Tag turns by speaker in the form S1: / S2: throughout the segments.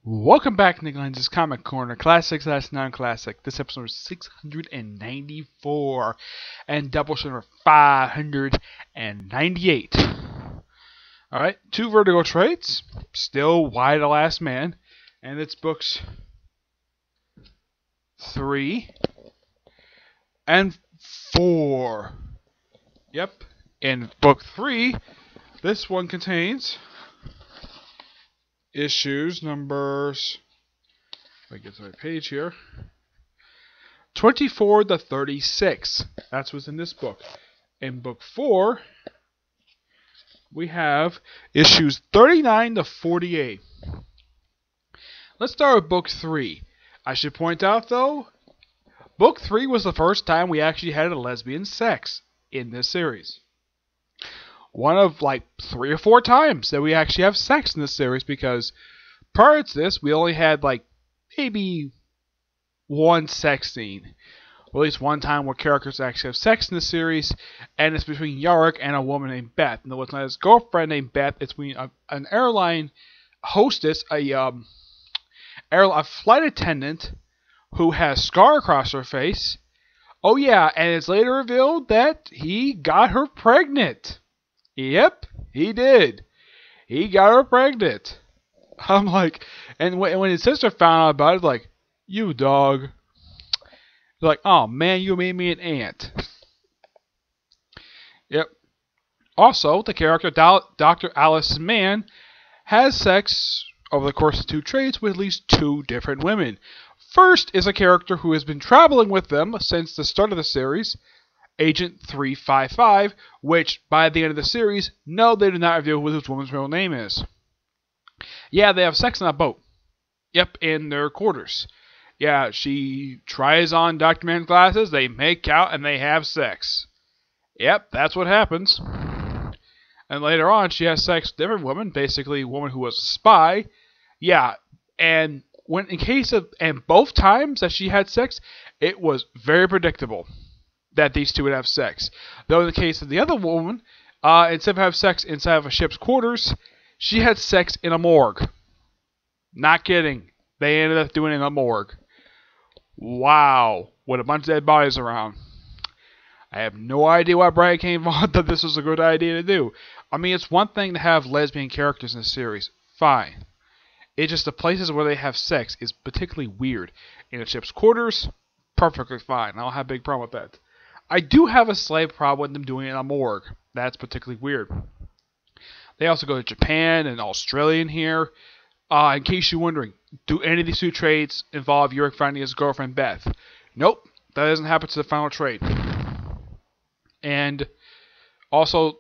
S1: Welcome back, Nick Lenz's Comic Corner, Classics Last Non-Classic. This episode is 694, and Doubleshot number 598. Alright, two Vertigo trades, still Y the Last Man, and it's books 3 and 4. Yep, in book 3, this one contains issues numbers, if I get to my page here, 24 to 36. That's what's in this book. In book 4, we have issues 39 to 48. Let's start with book 3. I should point out, though, book 3 was the first time we actually had a lesbian sex in this series. One of like 3 or 4 times that we actually have sex in this series, because prior to this we only had like maybe one sex scene, or at least one time where characters actually have sex in the series, and it's between Yarick and a woman named Beth. And it was not his girlfriend named Beth. It's between an airline hostess, a flight attendant who has scar across her face. Oh yeah, and it's later revealed that he got her pregnant. Yep, he did. He got her pregnant. I'm like, and when his sister found out about it, like, you dog. Like, oh man, you made me an aunt. Yep. Also, the character Dr. Alice Mann has sex over the course of 2 trades with at least 2 different women. First is a character who has been traveling with them since the start of the series, Agent 355, which, by the end of the series, no, they do not reveal what this woman's real name is. Yeah, they have sex on a boat. Yep, in their quarters. Yeah, she tries on Dr. Mann's glasses, they make out, and they have sex. Yep, that's what happens. And later on, she has sex with a different woman, basically a woman who was a spy. Yeah, and both times that she had sex, it was very predictable that these two would have sex. Though in the case of the other woman, instead of having sex inside of a ship's quarters, she had sex in a morgue. Not kidding. They ended up doing it in a morgue. Wow. With a bunch of dead bodies around. I have no idea why Brian came on that this was a good idea to do. I mean, it's one thing to have lesbian characters in the series. Fine. It's just the places where they have sex is particularly weird. In a ship's quarters, perfectly fine. I don't have a big problem with that. I do have a slight problem with them doing it in a morgue. That's particularly weird. They also go to Japan and Australia in here. In case you're wondering, do any of these 2 trades involve Yorick finding his girlfriend Beth? Nope, that doesn't happen to the final trade. And also,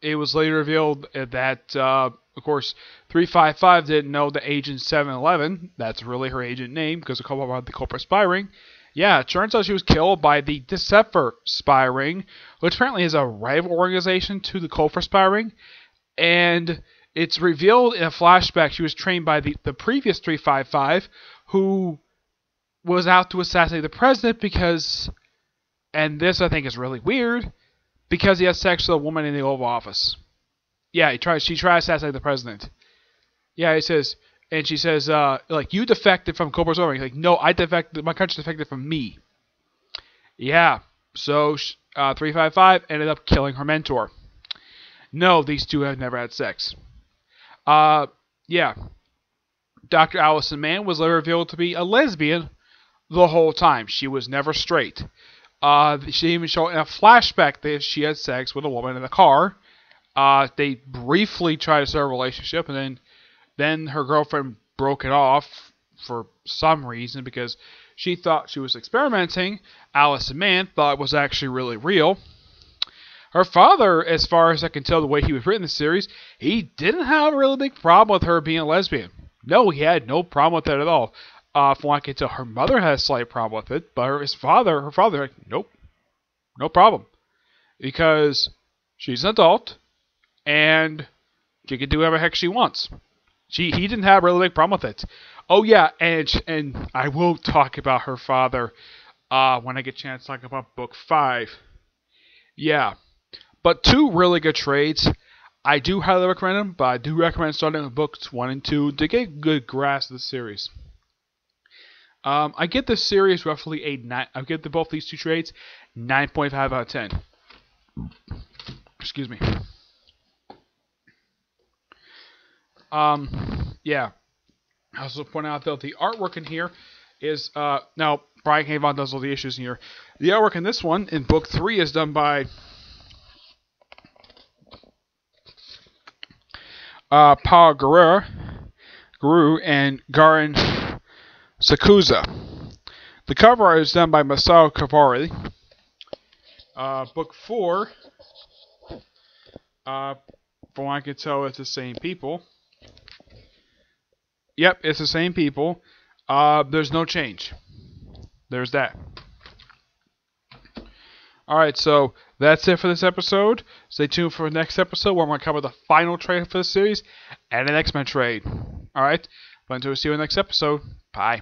S1: it was later revealed that, of course, 355 didn't know the Agent 711. That's really her agent name, because a couple about the culprit spy ring. Yeah, it turns out she was killed by the Decipher spy ring, which apparently is a rival organization to the Culper spy ring. And it's revealed in a flashback she was trained by the previous 355, who was out to assassinate the president because, and this I think is really weird, because he had sex with a woman in the Oval Office. Yeah, she tried to assassinate the president. Yeah, he says... And she says, like, you defected from Cobra's Army. Like, no, I defected. My country defected from me. Yeah. So, 355 ended up killing her mentor. No, these two have never had sex. Yeah. Dr. Allison Mann was later revealed to be a lesbian the whole time. She was never straight. She even showed in a flashback that she had sex with a woman in the car. They briefly tried to start a relationship, and then her girlfriend broke it off for some reason because she thought she was experimenting. Allison Mann thought it was actually really real. Her father, as far as I can tell the way he was written in the series, he didn't have a really big problem with her being a lesbian. No, he had no problem with that at all. From what I can tell, her mother had a slight problem with it, but her father, like, nope, no problem. Because she's an adult, and she can do whatever the heck she wants. He didn't have a really big problem with it. Oh yeah, and I will talk about her father when I get a chance to talk about book 5. Yeah, but 2 really good trades. I do highly recommend them, but I do recommend starting with books 1 and 2 to get a good grasp of the series. I get this series roughly a 9. I give both these two trades 9.5 out of 10. Excuse me. Yeah. I also point out though the artwork in here is now Brian K. Vaughan does all the issues in here. The artwork in this one in book 3 is done by Paul Guru and Garin Sakuza. The cover art is done by Masao Kavari. Book 4, from what I can tell, it's the same people. Yep, it's the same people. There's no change. There's that. Alright, so that's it for this episode. Stay tuned for the next episode where I'm going to cover the final trade for the series and an X-Men trade. Alright, but until we see you in the next episode, bye.